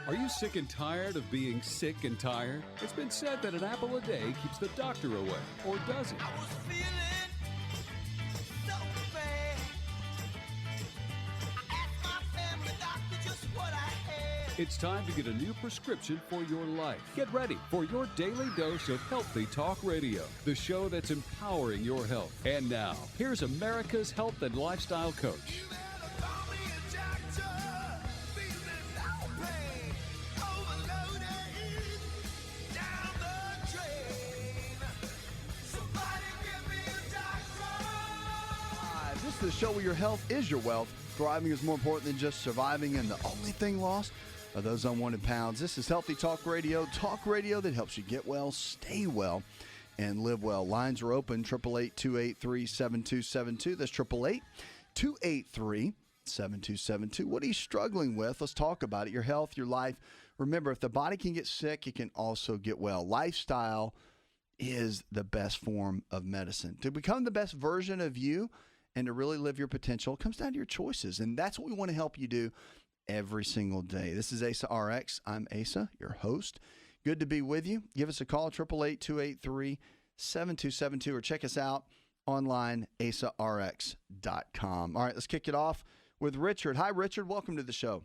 Are you sick and tired of being sick and tired? It's been said that an apple a day keeps the doctor away, or does it? I was feeling so bad. I asked my family doctor just what I had. It's time to get a new prescription for your life. Get ready for your daily dose of Healthy Talk Radio, the show that's empowering your health. And now, here's America's health and lifestyle coach. You better call me a doctor. Feeling no pain. Overloaded. Down the drain. Somebody give me a doctor. This is the show where your health is your wealth. Thriving is more important than just surviving, and the only thing lost are those unwanted pounds. This is Healthy Talk Radio that helps you get well, stay well, and live well. Lines are open, 888-283-7272. That's 888-283-7272. What are you struggling with? Let's talk about it. Your health, your life. Remember, if the body can get sick, it can also get well. Lifestyle is the best form of medicine. To become the best version of you and to really live your potential comes down to your choices, and that's what we want to help you do every single day. This is Asa Rx. I'm Asa, your host. Good to be with you. Give us a call, 888-283-7272, or check us out online, asarx.com. All right, let's kick it off with Richard. Hi, Richard. Welcome to the show.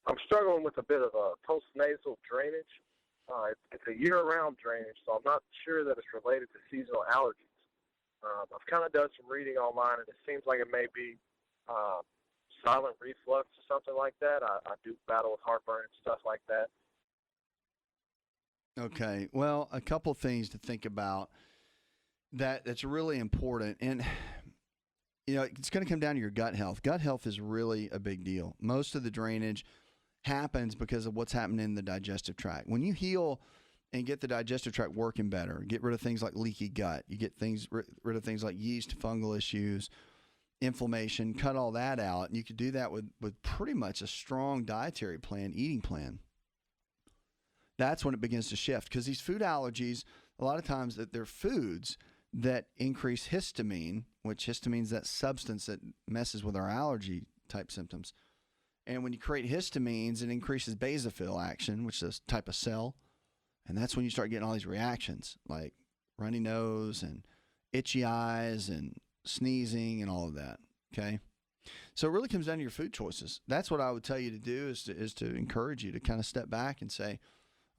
I'm struggling with a bit of a postnasal drainage. It's a year-round drainage, so I'm not sure that it's related to seasonal allergies. I've kind of done some reading online, and it seems like it may be silent reflux or something like that. I do battle with heartburn and stuff like that. Okay. Well, a couple things to think about that's really important. And, it's going to come down to your gut health. Gut health is really a big deal. Most of the drainage happens because of what's happening in the digestive tract. When you heal and get the digestive tract working better, get rid of things like leaky gut, you get rid of things like yeast, fungal issues, inflammation, cut all that out. And you could do that with pretty much a strong dietary plan, eating plan. That's when it begins to shift, because these food allergies, a lot of times that they're foods that increase histamine, which histamine is that substance that messes with our allergy type symptoms. And when you create histamines, it increases basophil action, which is a type of cell. And that's when you start getting all these reactions like runny nose and itchy eyes and sneezing and all of that. Okay. So it really comes down to your food choices. That's what I would tell you to do is to encourage you to kind of step back and say,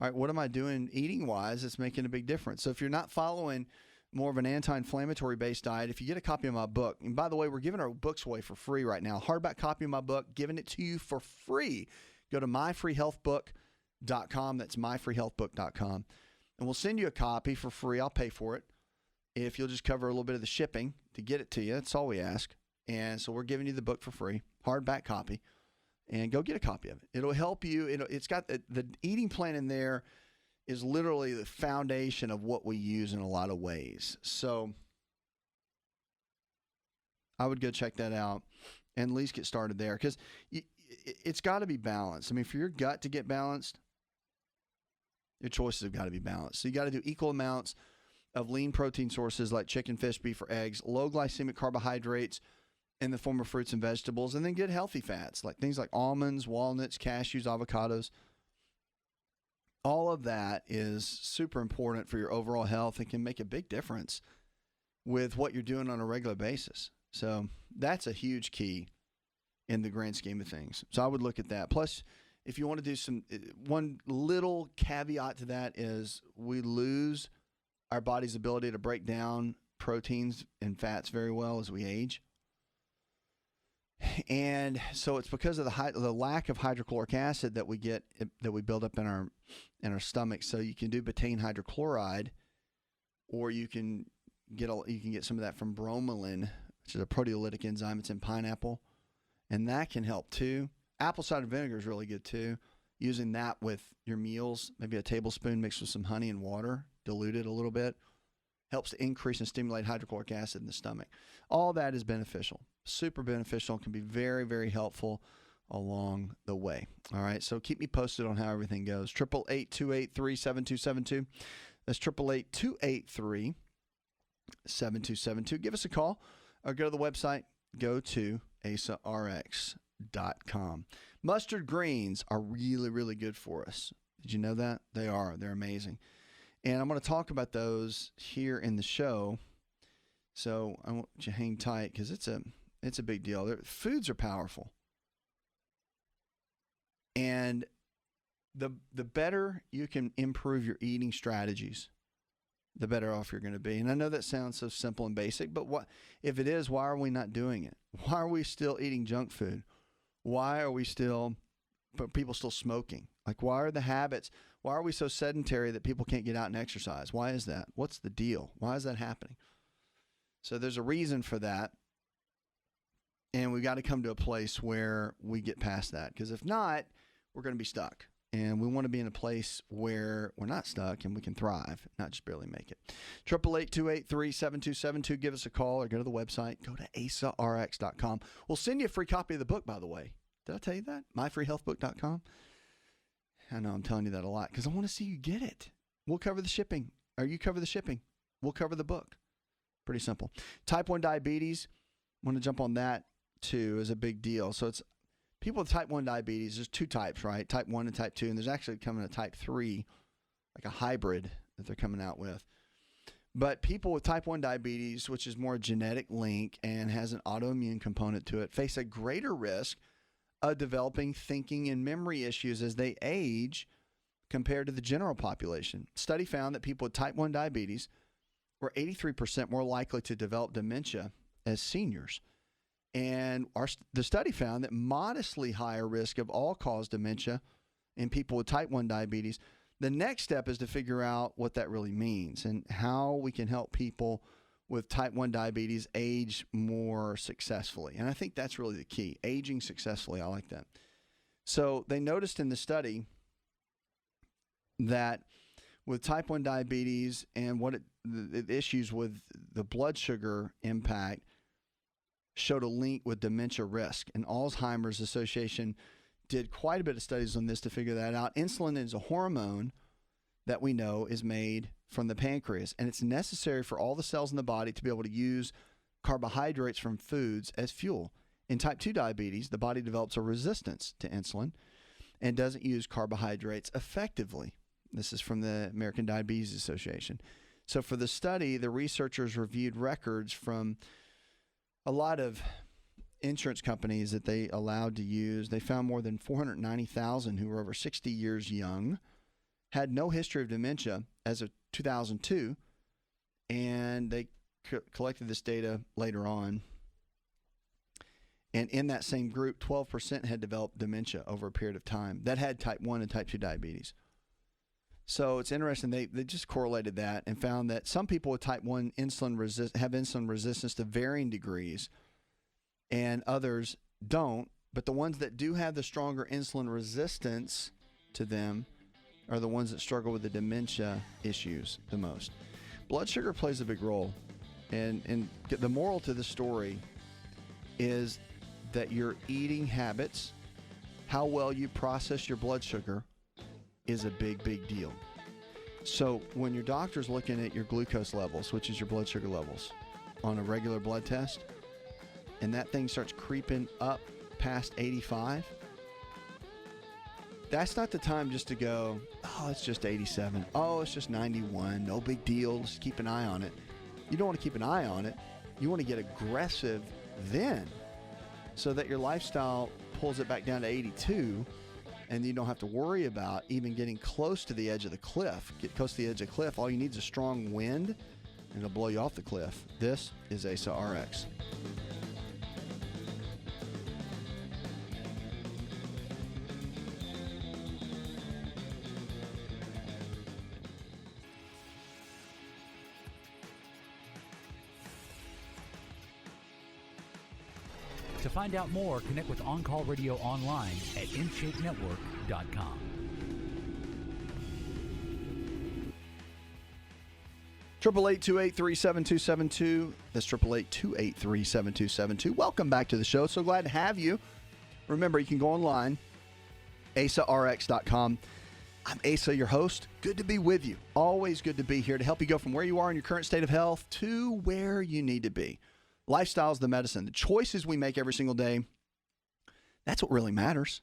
all right, what am I doing eating wise that's making a big difference? So if you're not following more of an anti-inflammatory based diet, if you get a copy of my book, and by the way, we're giving our books away for free right now, hardback copy of my book, giving it to you for free. Go to myfreehealthbook.com. That's myfreehealthbook.com. And we'll send you a copy for free. I'll pay for it if you'll just cover a little bit of the shipping to get it to you. That's all we ask. And so we're giving you the book for free, hardback copy, and go get a copy of it. It'll help you. It's got the eating plan in there is literally the foundation of what we use in a lot of ways. So I would go check that out and at least get started there, because it's got to be balanced. I mean, for your gut to get balanced, your choices have got to be balanced. So you got to do equal amounts of lean protein sources like chicken, fish, beef, or eggs, low glycemic carbohydrates in the form of fruits and vegetables, and then good healthy fats like things like almonds, walnuts, cashews, avocados. All of that is super important for your overall health and can make a big difference with what you're doing on a regular basis. So that's a huge key in the grand scheme of things. So I would look at that. Plus, if you want to do one little caveat to that is we lose our body's ability to break down proteins and fats very well as we age. And so it's because of the lack of hydrochloric acid that we build up in our stomach. So you can do betaine hydrochloride, or you can get some of that from bromelain, which is a proteolytic enzyme. It's in pineapple, and that can help too. Apple cider vinegar is really good too. Using that with your meals, maybe a tablespoon mixed with some honey and water, diluted a little bit, helps to increase and stimulate hydrochloric acid in the stomach. All that is beneficial, super beneficial, and can be very, very helpful along the way. All right, so keep me posted on how everything goes. 888-283-7272. That's 888-283-7272. Give us a call or go to the website. Go to asarx.com. Mustard greens are really, really good for us. Did you know that? They are. They're amazing. And I'm going to talk about those here in the show. So I want you to hang tight because it's a big deal. Foods are powerful. And the better you can improve your eating strategies, the better off you're going to be. And I know that sounds so simple and basic, but what if it is, why are we not doing it? Why are we still eating junk food? Why are people still smoking? Like, why are the habits? Why are we so sedentary that people can't get out and exercise? Why is that? What's the deal? Why is that happening? So there's a reason for that. And we've got to come to a place where we get past that. Because if not, we're going to be stuck. And we want to be in a place where we're not stuck and we can thrive, not just barely make it. 888-283-7272. Give us a call or go to the website. Go to asarx.com. We'll send you a free copy of the book, by the way. Did I tell you that? myfreehealthbook.com. I know I'm telling you that a lot because I want to see you get it. We'll cover the shipping. Or you cover the shipping. We'll cover the book. Pretty simple. Type 1 diabetes. I want to jump on that too is a big deal. So it's people with type 1 diabetes. There's two types, right? Type 1 and type 2. And there's actually coming a type 3, like a hybrid that they're coming out with. But people with type 1 diabetes, which is more a genetic link and has an autoimmune component to it, face a greater risk of developing thinking and memory issues as they age compared to the general population. Study found that people with type 1 diabetes were 83% more likely to develop dementia as seniors. And the study found that modestly higher risk of all-cause dementia in people with type 1 diabetes. The next step is to figure out what that really means and how we can help people with type 1 diabetes age more successfully. And I think that's really the key, aging successfully. I like that. So they noticed in the study that with type 1 diabetes and the issues with the blood sugar impact showed a link with dementia risk. And Alzheimer's Association did quite a bit of studies on this to figure that out. Insulin is a hormone that we know is made from the pancreas, and it's necessary for all the cells in the body to be able to use carbohydrates from foods as fuel. In type 2 diabetes, the body develops a resistance to insulin and doesn't use carbohydrates effectively. This is from the American Diabetes Association. So for the study, the researchers reviewed records from a lot of insurance companies that they allowed to use. They found more than 490,000 who were over 60 years young, had no history of dementia as of 2002, and they collected this data later on. And in that same group, 12% had developed dementia over a period of time that had type 1 and type 2 diabetes. So it's interesting. They just correlated that and found that some people with type 1 have insulin resistance to varying degrees, and others don't. But the ones that do have the stronger insulin resistance to them are the ones that struggle with the dementia issues the most. Blood sugar plays a big role. And the moral to the story is that your eating habits, how well you process your blood sugar, is a big, big deal. So when your doctor's looking at your glucose levels, which is your blood sugar levels, on a regular blood test, and that thing starts creeping up past 85, that's not the time just to go, oh, it's just 87. Oh, it's just 91. No big deal. Just keep an eye on it. You don't want to keep an eye on it. You want to get aggressive then so that your lifestyle pulls it back down to 82, and you don't have to worry about even getting close to the edge of the cliff. Get close to the edge of the cliff. All you need is a strong wind, and it'll blow you off the cliff. This is Asa Rx. To find out more, connect with On Call Radio online at InShapeNetwork.com. 888-283-7272. That's 888-283-7272. Welcome back to the show. So glad to have you. Remember, you can go online, asarx.com. I'm Asa, your host. Good to be with you. Always good to be here to help you go from where you are in your current state of health to where you need to be. Lifestyle is the medicine. The choices we make every single day, that's what really matters.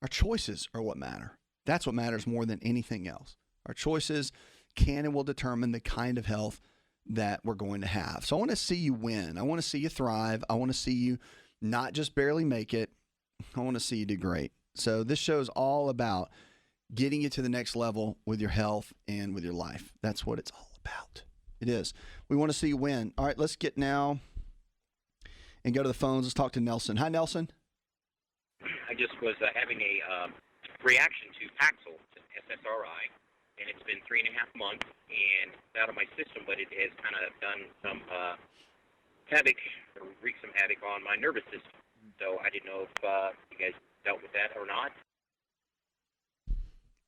Our choices are what matter. That's what matters more than anything else. Our choices can and will determine the kind of health that we're going to have. So I want to see you win. I want to see you thrive. I want to see you not just barely make it. I want to see you do great. So this show is all about getting you to the next level with your health and with your life. That's what it's all about. It is. We want to see you win. All right, let's get now and go to the phones. Let's talk to Nelson. Hi, Nelson. I just was having a reaction to Paxil, SSRI, and it's been 3.5 months, and it's out of my system, but it has kind of done some havoc, or wreaked some havoc on my nervous system. So I didn't know if you guys dealt with that or not.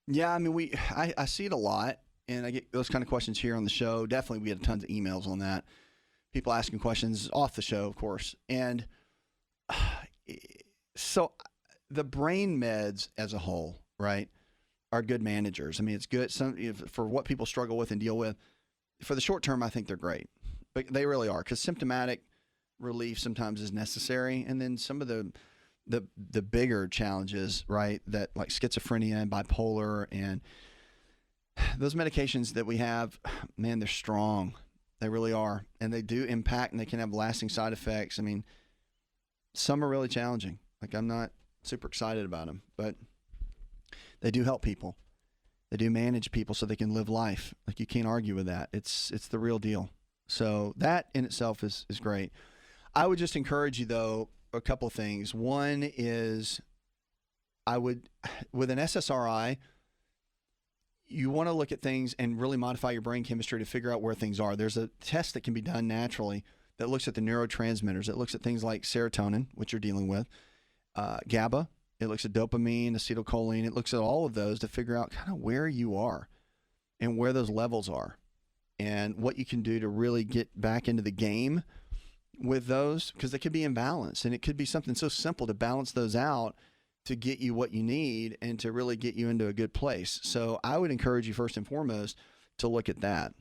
Yeah, I mean, I see it a lot, and I get those kind of questions here on the show. Definitely, we get tons of emails on that. People asking questions off the show, of course. And so the brain meds as a whole, right, are good managers. I mean, it's good for what people struggle with and deal with. For the short term, I think they're great. But they really are, because symptomatic relief sometimes is necessary. And then some of the bigger challenges, right, that like schizophrenia and bipolar and those medications that we have, man, they're strong. They really are. And they do impact, and they can have lasting side effects. I mean, some are really challenging. Like, I'm not super excited about them, but they do help people. They do manage people so they can live life. Like, you can't argue with that. It's the real deal. So that in itself is great. I would just encourage you, though, a couple of things. One is with an SSRI, you want to look at things and really modify your brain chemistry to figure out where things are. There's a test that can be done naturally that looks at the neurotransmitters. It looks at things like serotonin, which you're dealing with, GABA. It looks at dopamine, acetylcholine. It looks at all of those to figure out kind of where you are and where those levels are and what you can do to really get back into the game with those, because they could be imbalanced, and it could be something so simple to balance those out to get you what you need and to really get you into a good place. So I would encourage you first and foremost to look at that.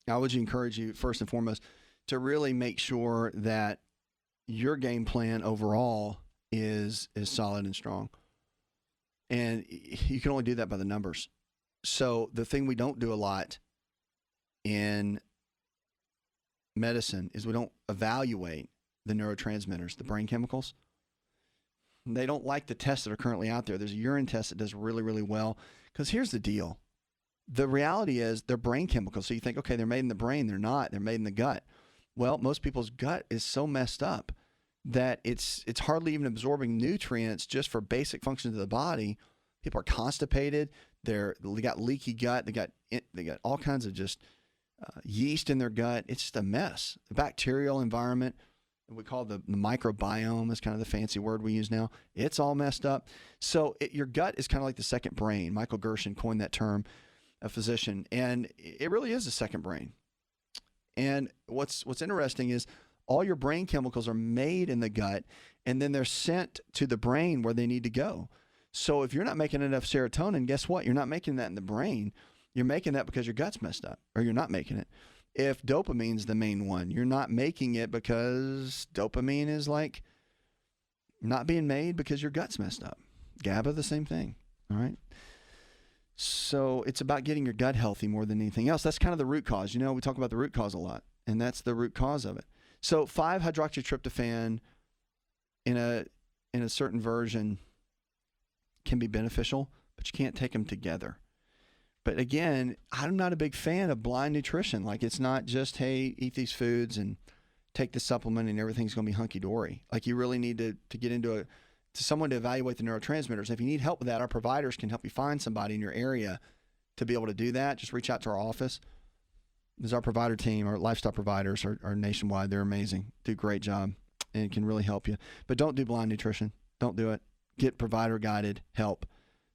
I would encourage you first and foremost to really make sure that your game plan overall is solid and strong. And you can only do that by the numbers. So the thing we don't do a lot in medicine is we don't evaluate the neurotransmitters, the brain chemicals. They don't like the tests that are currently out there. There's a urine test that does really, really well. Because here's the deal. The reality is they're brain chemicals. So you think, okay, they're made in the brain. They're not. They're made in the gut. Well, most people's gut is so messed up that it's hardly even absorbing nutrients just for basic functions of the body. People are constipated. They got leaky gut. They got all kinds of just yeast in their gut. It's just a mess. The bacterial environment, we call the microbiome, is kind of the fancy word we use now. It's all messed up. So your gut is kind of like the second brain. Michael Gershon coined that term, a physician, and it really is a second brain. And what's interesting is all your brain chemicals are made in the gut, and then they're sent to the brain where they need to go. So if you're not making enough serotonin, guess what? You're not making that in the brain. You're making that because your gut's messed up, or you're not making it. If dopamine's the main one, you're not making it because dopamine is like not being made because your gut's messed up. GABA, the same thing. All right. So it's about getting your gut healthy more than anything else. That's kind of the root cause. You know, we talk about the root cause a lot, and that's the root cause of it. So 5-hydroxytryptophan in a certain version can be beneficial, but you can't take them together. But again, I'm not a big fan of blind nutrition. Like, it's not just, hey, eat these foods and take the supplement and everything's going to be hunky-dory. Like, you really need to get into to someone to evaluate the neurotransmitters. If you need help with that, our providers can help you find somebody in your area to be able to do that. Just reach out to our office. There's our provider team. Our lifestyle providers are nationwide. They're amazing. Do a great job and can really help you. But don't do blind nutrition. Don't do it. Get provider-guided help,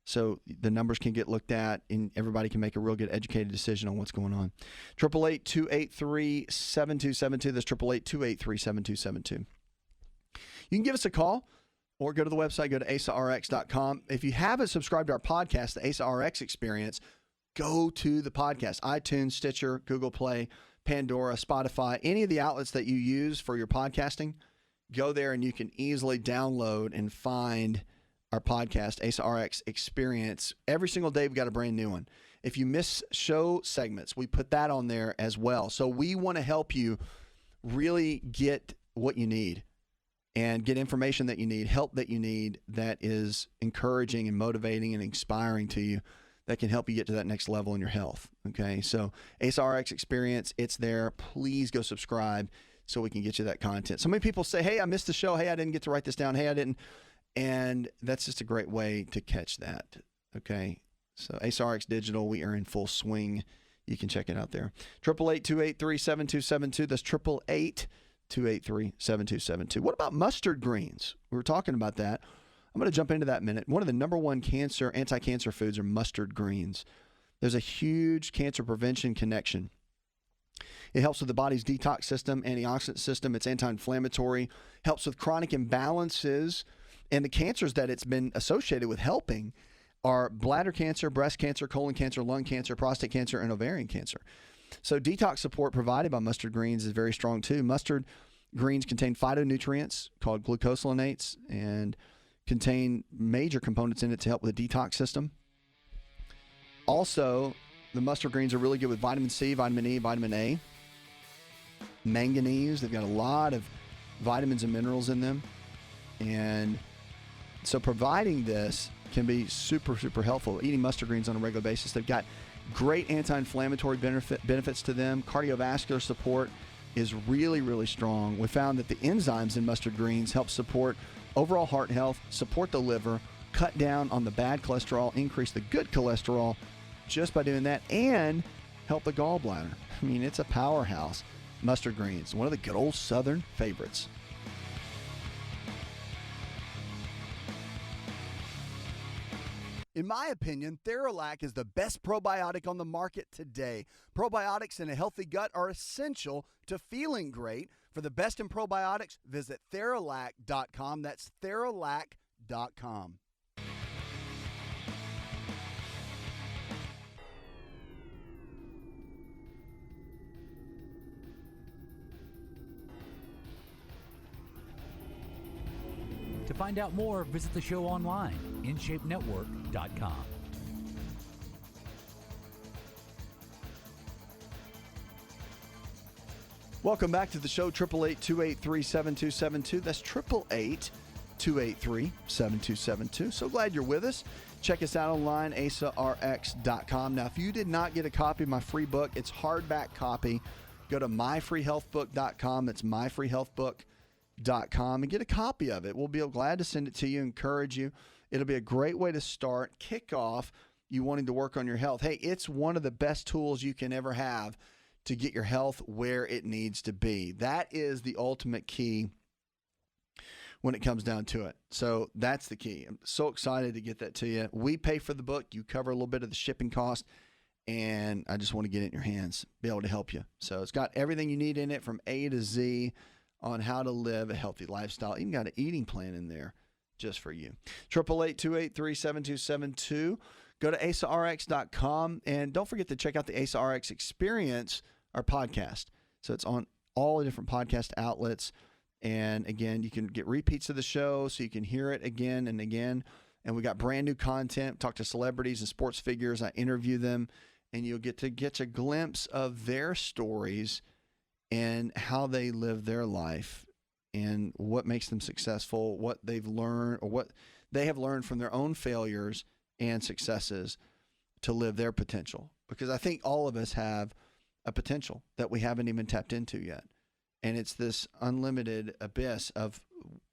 so the numbers can get looked at and everybody can make a real good educated decision on what's going on. 888-283-7272. That's 888-283-7272. You can give us a call or go to the website, go to asarx.com. If you haven't subscribed to our podcast, the Asa Rx Experience, go to the podcast, iTunes, Stitcher, Google Play, Pandora, Spotify, any of the outlets that you use for your podcasting. Go there and you can easily download and find our podcast, Asa Rx Experience. Every single day, we've got a brand new one. If you miss show segments, we put that on there as well. So we want to help you really get what you need and get information that you need, help that you need that is encouraging and motivating and inspiring to you that can help you get to that next level in your health. Okay, so Asa Rx Experience, it's there. Please go subscribe so we can get you that content. So many people say, hey, I missed the show. Hey, I didn't get to write this down. Hey, I didn't. And that's just a great way to catch that. Okay, so Asa Rx Digital, we are in full swing. You can check it out there. 888-283-7272. That's 888-283-7272. What about mustard greens? We were talking about that. I'm going to jump into that in a minute. One of the number one anti-cancer foods are mustard greens. There's a huge cancer prevention connection. It helps with the body's detox system, antioxidant system. It's anti-inflammatory, helps with chronic imbalances. And the cancers that it's been associated with helping are bladder cancer, breast cancer, colon cancer, lung cancer, prostate cancer, and ovarian cancer. So detox support provided by mustard greens is very strong too. Mustard greens contain phytonutrients called glucosinolates and contain major components in it to help with the detox system. Also, the mustard greens are really good with vitamin C, vitamin E, vitamin A, manganese. They've got a lot of vitamins and minerals in them. And so providing this can be super, super helpful. Eating mustard greens on a regular basis. They've got great anti-inflammatory benefits to them. Cardiovascular support is really, really strong. We found that the enzymes in mustard greens help support overall heart health, support the liver, cut down on the bad cholesterol, increase the good cholesterol just by doing that, and help the gallbladder. I mean, it's a powerhouse. Mustard greens, one of the good old Southern favorites. In my opinion, Theralac is the best probiotic on the market today. Probiotics in a healthy gut are essential to feeling great. For the best in probiotics, visit Theralac.com. That's Theralac.com. To find out more, visit the show online, InShapeNetwork.com. Welcome back to the show, 888-283-7272. That's 888-283-7272. So glad you're with us. Check us out online, asarx.com. Now, if you did not get a copy of my free book, it's hardback copy. Go to myfreehealthbook.com. That's myfreehealthbook.com and get a copy of it. We'll be glad to send it to you, encourage you. It'll be a great way to start, kick off you wanting to work on your health. Hey, it's one of the best tools you can ever have to get your health where it needs to be. That is the ultimate key when it comes down to it. So that's the key. I'm so excited to get that to you. We pay for the book. You cover a little bit of the shipping cost, and I just want to get it in your hands, be able to help you. So it's got everything you need in it from A to Z on how to live a healthy lifestyle. Even got an eating plan in there just for you. 888-283-7272. Go to asarx.com, and don't forget to check out the Asa Rx Experience, our podcast. So it's on all the different podcast outlets. And again, you can get repeats of the show so you can hear it again and again. And we got brand new content. Talk to celebrities and sports figures. I interview them, and you'll get to get a glimpse of their stories and how they live their life and what makes them successful, what they've learned or what they have learned from their own failures and successes to live their potential. Because I think all of us have a potential that we haven't even tapped into yet. And it's this unlimited abyss of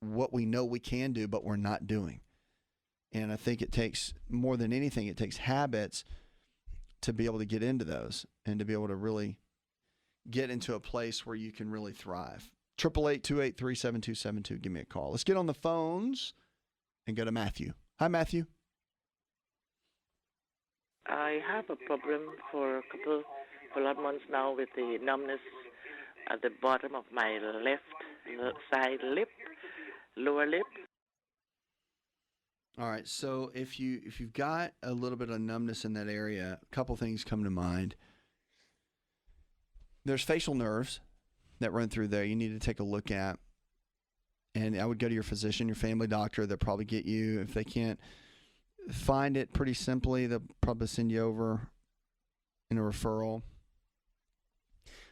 what we know we can do, but we're not doing. And I think it takes, more than anything, it takes habits to be able to get into those and to be able to really get into a place where you can really thrive. 888-283-7272. Give me a call. Let's get on the phones and go to Matthew. Hi, Matthew. I have a problem for a lot of months now with the numbness at the bottom of my left side lip, lower lip. All right, so if you've got a little bit of numbness in that area, a couple things come to mind. There's facial nerves that run through there you need to take a look at. And I would go to your physician, your family doctor. They'll probably get you. If they can't find it pretty simply, they'll probably send you over in a referral.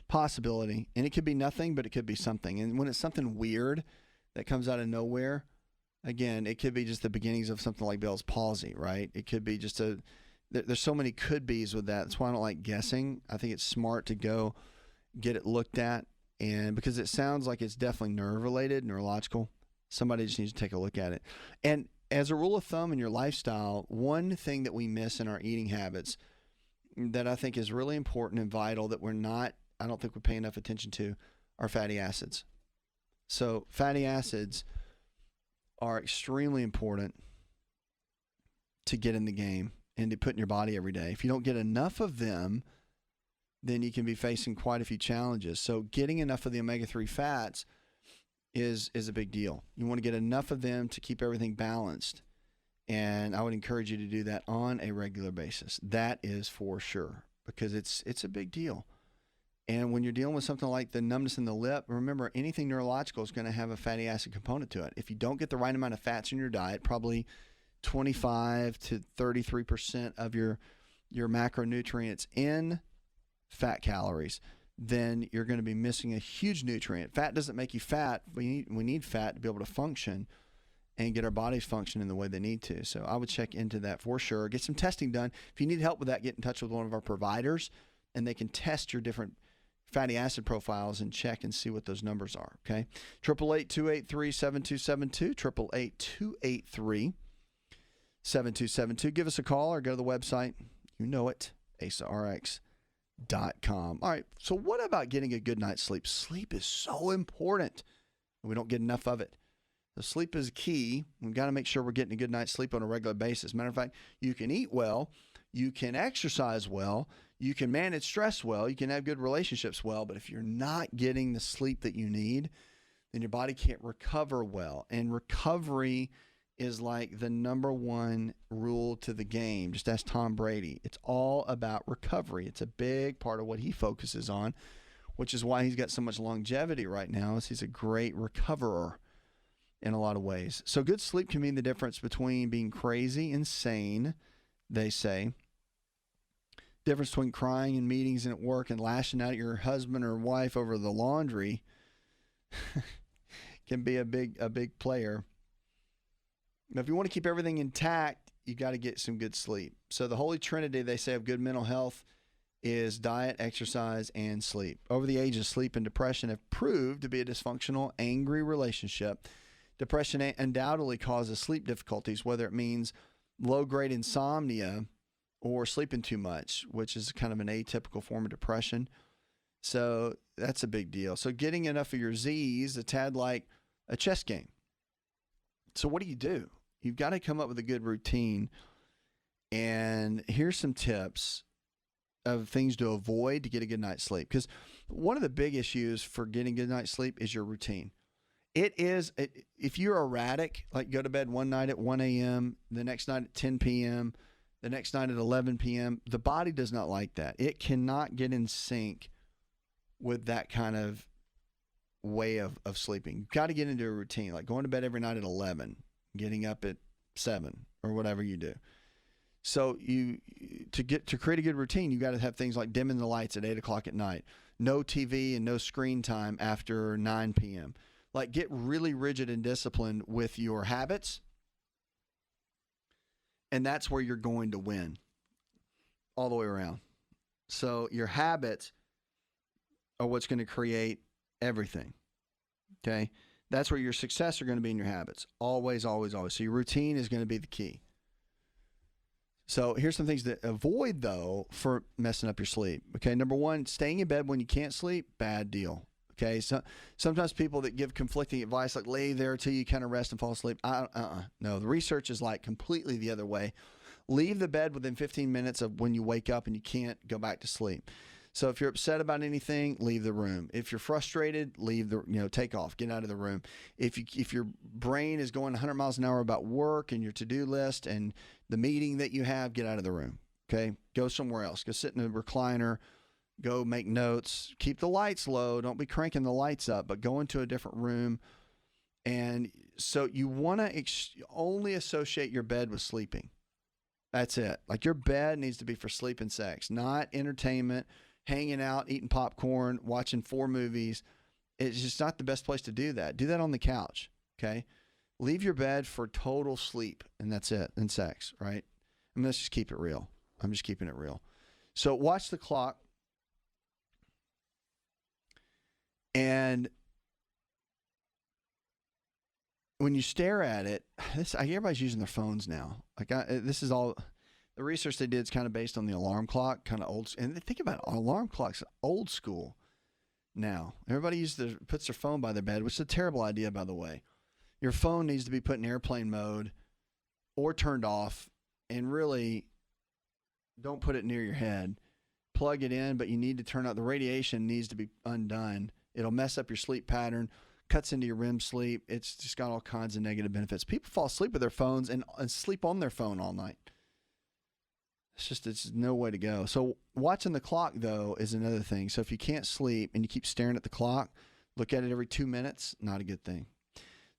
Possibility. And it could be nothing, but it could be something. And when it's something weird that comes out of nowhere, again, it could be just the beginnings of something like Bell's palsy, right? It could be just there's so many could-bes with that. That's why I don't like guessing. I think it's smart to go get it looked at, and because it sounds like it's definitely nerve-related, neurological. Somebody just needs to take a look at it. And as a rule of thumb in your lifestyle, one thing that we miss in our eating habits that I think is really important and vital that I don't think we pay enough attention to are fatty acids. So fatty acids are extremely important to get in the game and to put in your body every day. If you don't get enough of them, then you can be facing quite a few challenges. So getting enough of the omega-3 fats is a big deal. You want to get enough of them to keep everything balanced. And I would encourage you to do that on a regular basis. That is for sure, because it's a big deal. And when you're dealing with something like the numbness in the lip, remember, anything neurological is going to have a fatty acid component to it. If you don't get the right amount of fats in your diet, probably 25 to 33% of your macronutrients in fat calories, then you're going to be missing a huge nutrient. Fat doesn't make you fat. We need fat to be able to function and get our bodies functioning the way they need to. So I would check into that for sure. Get some testing done. If you need help with that, get in touch with one of our providers, and they can test your different fatty acid profiles and check and see what those numbers are, okay? 888-283-7272, 888-283-7272. Give us a call or go to the website. You know it, asarx.com. All right, so what about getting a good night's sleep? Sleep is so important, and we don't get enough of it. The sleep is key. We've got to make sure we're getting a good night's sleep on a regular basis. Matter of fact, you can eat well, you can exercise well, you can manage stress well, you can have good relationships well, but if you're not getting the sleep that you need, then your body can't recover well. And recovery is like the number one rule to the game. Just ask Tom Brady. It's all about recovery. It's a big part of what he focuses on, which is why he's got so much longevity right now, is he's a great recoverer in a lot of ways. So good sleep can mean the difference between being crazy and sane, they say. Difference between crying in meetings and at work and lashing out at your husband or wife over the laundry can be a big player. Now, if you want to keep everything intact, you got to get some good sleep. So the Holy Trinity, they say, of good mental health is diet, exercise, and sleep. Over the ages, sleep and depression have proved to be a dysfunctional, angry relationship. Depression undoubtedly causes sleep difficulties, whether it means low-grade insomnia or sleeping too much, which is kind of an atypical form of depression. So that's a big deal. So getting enough of your Z's, a tad like a chess game. So what do? You've got to come up with a good routine. And here's some tips of things to avoid to get a good night's sleep. Because one of the big issues for getting good night's sleep is your routine. If you're erratic, like go to bed one night at 1 a.m., the next night at 10 p.m., the next night at 11 p.m., the body does not like that. It cannot get in sync with that kind of way of sleeping. You've got to get into a routine, like going to bed every night at 11, getting up at 7, or whatever you do. So to create a good routine, you got to have things like dimming the lights at 8 o'clock at night, no TV and no screen time after 9 p.m. Like, get really rigid and disciplined with your habits, and that's where you're going to win all the way around. So your habits are what's going to create everything, okay? That's where your success are going to be in your habits. Always, always, always. So your routine is going to be the key. So here's some things to avoid, though, for messing up your sleep. Okay, number one, staying in bed when you can't sleep, bad deal. Okay, so sometimes people that give conflicting advice, like lay there till you kind of rest and fall asleep. No, the research is like completely the other way. Leave the bed within 15 minutes of when you wake up and you can't go back to sleep. So if you're upset about anything, leave the room. If you're frustrated, take off, get out of the room. If your brain is going 100 miles an hour about work and your to-do list and the meeting that you have, get out of the room. Okay, go somewhere else. Go sit in a recliner. Go make notes. Keep the lights low. Don't be cranking the lights up, but go into a different room And so you want to only associate your bed with sleeping. That's it. Like your bed needs to be for sleep and sex, not entertainment, hanging out, eating popcorn, watching 4 movies. It's just not the best place to do that. Do that on the couch, okay? Leave your bed for total sleep, and that's it, and sex, right? I mean, let's just keep it real. I'm just keeping it real. So watch the clock. And when you stare at it, everybody's using their phones now. This is all the research they did is kind of based on the alarm clock, kind of old. And think about it, alarm clocks, old school. Now everybody puts their phone by their bed, which is a terrible idea, by the way. Your phone needs to be put in airplane mode or turned off, and really don't put it near your head. Plug it in, but you need to turn out the radiation needs to be undone. It'll mess up your sleep pattern. Cuts into your REM sleep. It's just got all kinds of negative benefits. People fall asleep with their phones and sleep on their phone all night. It's no way to go. So watching the clock, though, is another thing. So if you can't sleep and you keep staring at the clock, look at it every 2 minutes, not a good thing.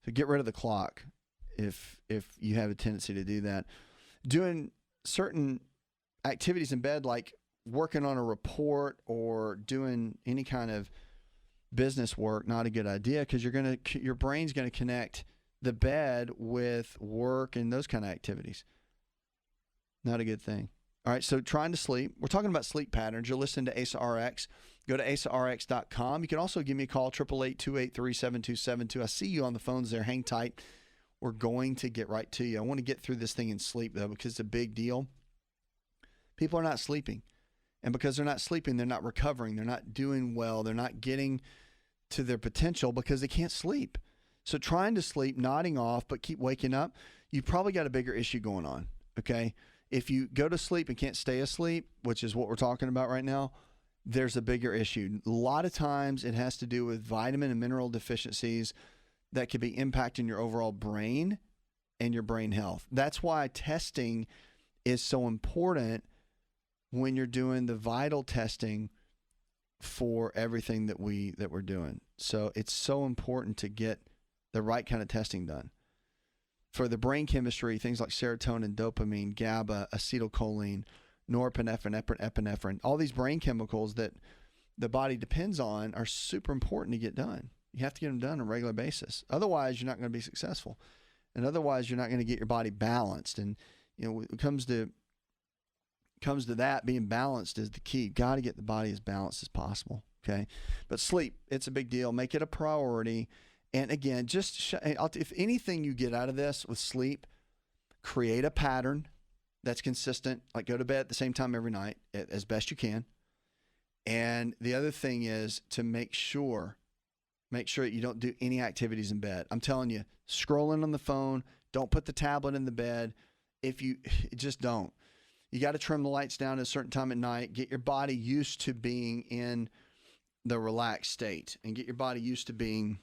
So get rid of the clock if you have a tendency to do that. Doing certain activities in bed, like working on a report or doing any kind of business work, not a good idea, because your brain's going to connect the bed with work and those kind of activities. Not a good thing. All right, so trying to sleep. We're talking about sleep patterns. You're listening to Asa Rx. Go to asarx.com. You can also give me a call, 888-283-7272. I see you on the phones there. Hang tight. We're going to get right to you. I want to get through this thing in sleep, though, because it's a big deal. People are not sleeping. And because they're not sleeping, they're not recovering. They're not doing well. They're not getting to their potential because they can't sleep. So trying to sleep, nodding off, but keep waking up, you've probably got a bigger issue going on, okay? If you go to sleep and can't stay asleep, which is what we're talking about right now, there's a bigger issue. A lot of times it has to do with vitamin and mineral deficiencies that could be impacting your overall brain and your brain health. That's why testing is so important when you're doing the vital testing for everything that we're doing. So it's so important to get the right kind of testing done. For the brain chemistry, things like serotonin, dopamine, GABA, acetylcholine, norepinephrine, epinephrine, all these brain chemicals that the body depends on are super important to get done. You have to get them done on a regular basis. Otherwise, you're not going to be successful. And otherwise, you're not going to get your body balanced. And, when it comes to that, being balanced is the key. Got to get the body as balanced as possible, okay? But sleep, it's a big deal. Make it a priority. And again, if anything you get out of this with sleep, create a pattern that's consistent, like go to bed at the same time every night as best you can. And the other thing is to make sure that you don't do any activities in bed. I'm telling you, scrolling on the phone, don't put the tablet in the bed. Just don't. You got to trim the lights down at a certain time at night, get your body used to being in the relaxed state and get your body used to being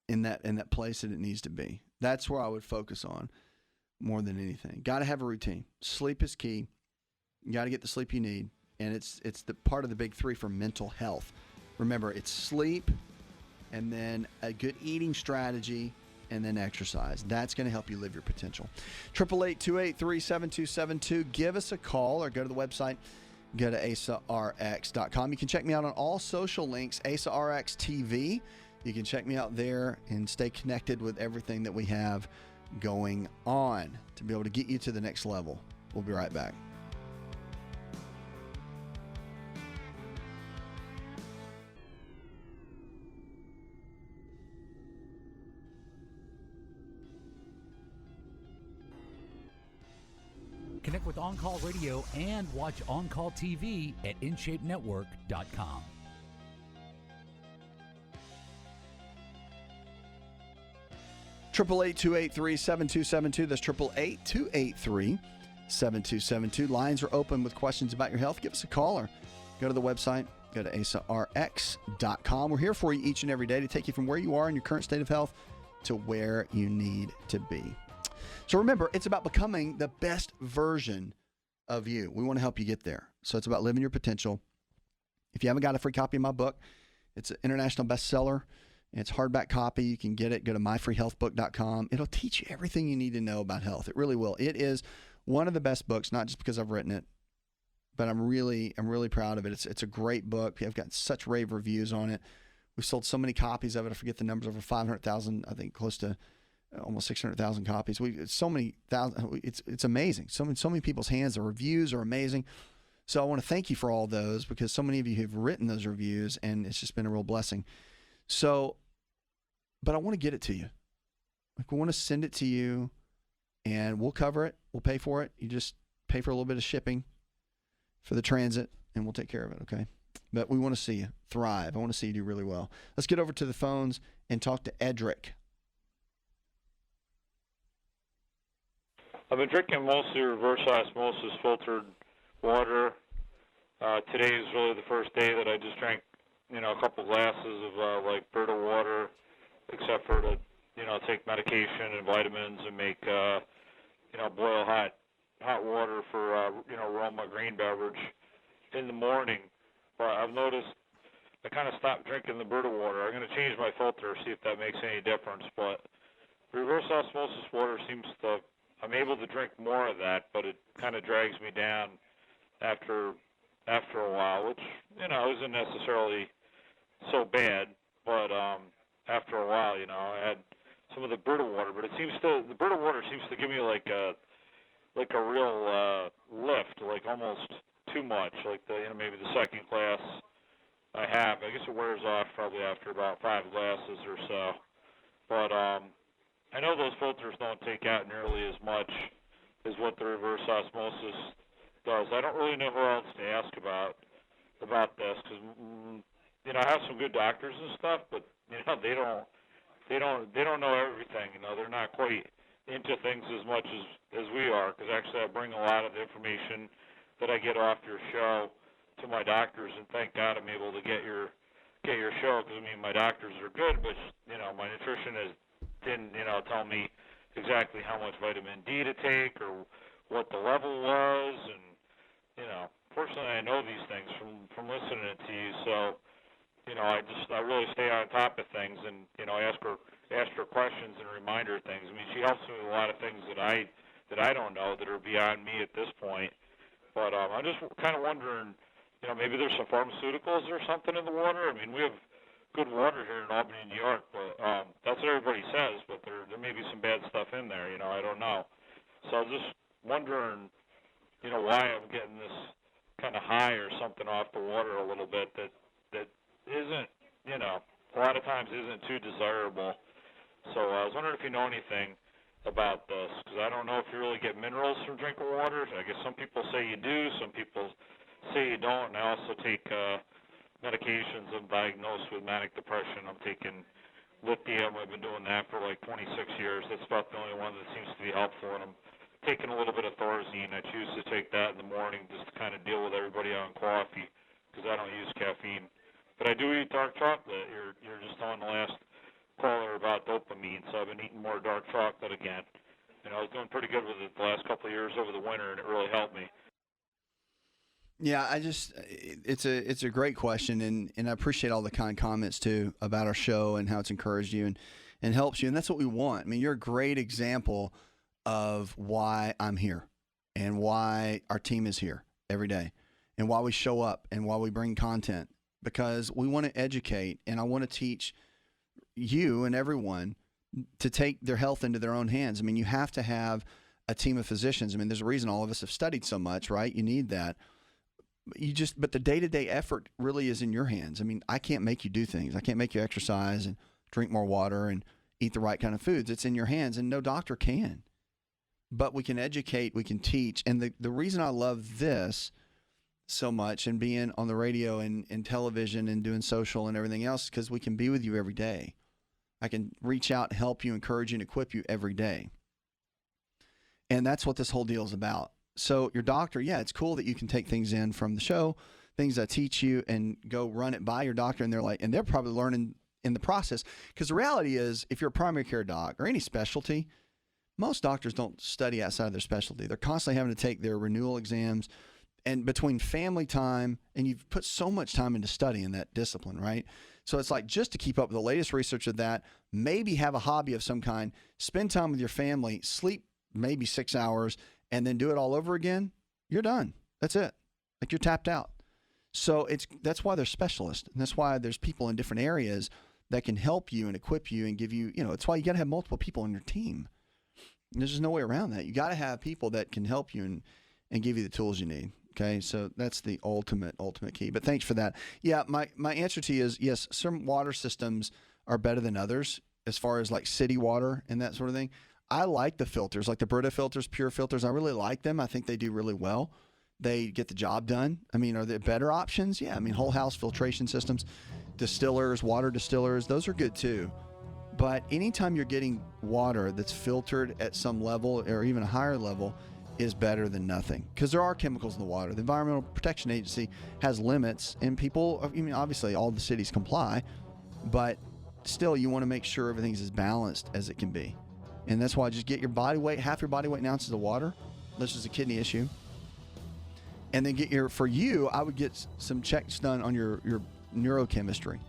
in that place that it needs to be. That's where I would focus on more than anything. Got to have a routine. Sleep is key. You got to get the sleep you need. And it's the part of the big 3 for mental health. Remember, it's sleep and then a good eating strategy and then exercise. That's going to help you live your potential. 888-283-7272. Give us a call or go to the website. Go to asarx.com. You can check me out on all social links, Asa Rx TV. You can check me out there and stay connected with everything that we have going on to be able to get you to the next level. We'll be right back. Connect with On Call Radio and watch On Call TV at InShapeNetwork.com. Triple 888-283-7272. That's 888-283-7272. Lines are open with questions about your health. Give us a call or go to the website. Go to asarx.com. We're here for you each and every day to take you from where you are in your current state of health to where you need to be. So remember, it's about becoming the best version of you. We want to help you get there. So it's about living your potential. If you haven't got a free copy of my book, it's an international bestseller. It's hardback copy. You can get it. Go to myfreehealthbook.com. It'll teach you everything you need to know about health. It really will. It is one of the best books, not just because I've written it, but I'm really proud of it. It's a great book. I've got such rave reviews on it. We've sold so many copies of it. I forget the numbers, over 500,000, I think close to almost 600,000 copies. It's so many thousand. It's amazing. So many people's hands. The reviews are amazing. So I want to thank you for all those, because so many of you have written those reviews, and it's just been a real blessing. So, but I want to get it to you. Like, we want to send it to you, and we'll cover it. We'll pay for it. You just pay for a little bit of shipping for the transit, and we'll take care of it, okay? But we want to see you thrive. I want to see you do really well. Let's get over to the phones and talk to Edric. I've been drinking mostly reverse osmosis filtered water. Today is really the first day that I just drank, a couple glasses of like Brita water, except for to, take medication and vitamins and make, boil hot water for, Roma green beverage in the morning. But I've noticed I kind of stopped drinking the Brita water. I'm going to change my filter, see if that makes any difference. But reverse osmosis water seems to, I'm able to drink more of that, but it kind of drags me down after a while, which, isn't necessarily so bad. But after a while, I had some of the Brita water, but the Brita water seems to give me like a real lift, like almost too much, like maybe the second glass I have. I guess it wears off probably after about 5 glasses or so. But I know those filters don't take out nearly as much as what the reverse osmosis does. I don't really know who else to ask about this, because I have some good doctors and stuff, but they don't know everything. They're not quite into things as much as we are, because actually I bring a lot of the information that I get off your show to my doctors, and thank God I'm able to get your show, because my doctors are good, but my nutritionist didn't tell me exactly how much vitamin D to take or what the level was, and fortunately I know these things from listening to you, so I really stay on top of things, and I ask her questions and remind her things. She helps me with a lot of things that I don't know, that are beyond me at this point. But I'm just kind of wondering, maybe there's some pharmaceuticals or something in the water. We have good water here in Albany, New York, but that's what everybody says. But there may be some bad stuff in there. I don't know. So I'm just wondering, why I'm getting this kind of high or something off the water a little bit that isn't, a lot of times isn't too desirable. So I was wondering if you know anything about this, because I don't know if you really get minerals from drinking water. I guess some people say you do, some people say you don't, and I also take medications. I'm diagnosed with manic depression. I'm taking lithium. I've been doing that for like 26 years. That's about the only one that seems to be helpful, and I'm taking a little bit of Thorazine. I choose to take that in the morning just to kind of deal with everybody on coffee, because I don't use caffeine. But I do eat dark chocolate. You're just telling the last caller about dopamine, so I've been eating more dark chocolate again. I was doing pretty good with it the last couple of years over the winter, and it really helped me. Yeah, it's a great question, and I appreciate all the kind comments too about our show and how it's encouraged you and helps you, and that's what we want. You're a great example of why I'm here and why our team is here every day and why we show up and why we bring content, because we want to educate, and I want to teach you and everyone to take their health into their own hands. You have to have a team of physicians. There's a reason all of us have studied so much, right? You need that. But the day-to-day effort really is in your hands. I can't make you do things. I can't make you exercise and drink more water and eat the right kind of foods. It's in your hands, and no doctor can. But we can educate, we can teach. And the reason I love this so much, and being on the radio and television and doing social and everything else, because we can be with you every day. I can reach out, help you, encourage you, and equip you every day. And that's what this whole deal is about. So your doctor, yeah, it's cool that you can take things in from the show, things I teach you, and go run it by your doctor, and they're probably learning in the process. Because the reality is, if you're a primary care doc or any specialty, most doctors don't study outside of their specialty. They're constantly having to take their renewal exams, and between family time, and you've put so much time into studying that discipline, right? So it's like, just to keep up with the latest research of that, maybe have a hobby of some kind, spend time with your family, sleep maybe 6 hours, and then do it all over again. You're done. That's it. Like, you're tapped out. So that's why they're specialists. And that's why there's people in different areas that can help you and equip you and give you, it's why you got to have multiple people on your team. And there's just no way around that. You got to have people that can help you and give you the tools you need. Okay, so that's the ultimate key. But thanks for that. Yeah, my answer to you is yes, some water systems are better than others as far as like city water and that sort of thing. I like the filters, like the Brita filters, Pure filters. I really like them. I think they do really well. They get the job done. I mean, are there better options? Yeah, I mean, whole house filtration systems, distillers, water distillers, those are good too. But anytime you're getting water that's filtered at some level or even a higher level is better than nothing, because there are chemicals in the water. The Environmental Protection Agency has limits, and people, I mean, obviously all the cities comply, but still you want to make sure everything's as balanced as it can be. And that's why just get your body weight, half your body weight in ounces of water. This is a kidney issue. And then I would get some checks done on your neurochemistry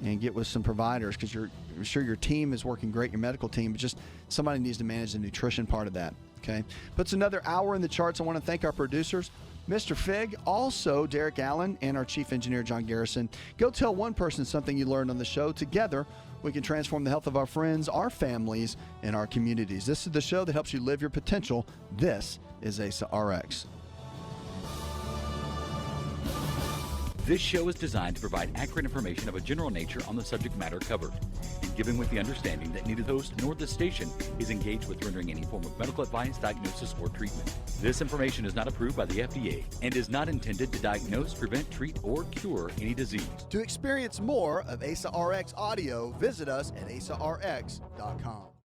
and get with some providers, because you're sure your team is working great, your medical team, but just somebody needs to manage the nutrition part of that. Okay. Puts another hour in the charts. I want to thank our producers, Mr. Fig, also Derek Allen, and our chief engineer, John Garrison. Go tell one person something you learned on the show. Together, we can transform the health of our friends, our families, and our communities. This is the show that helps you live your potential. This is Asa Rx. This show is designed to provide accurate information of a general nature on the subject matter covered, and given with the understanding that neither the host nor the station is engaged with rendering any form of medical advice, diagnosis, or treatment. This information is not approved by the FDA and is not intended to diagnose, prevent, treat, or cure any disease. To experience more of Asa Rx audio, visit us at asarx.com.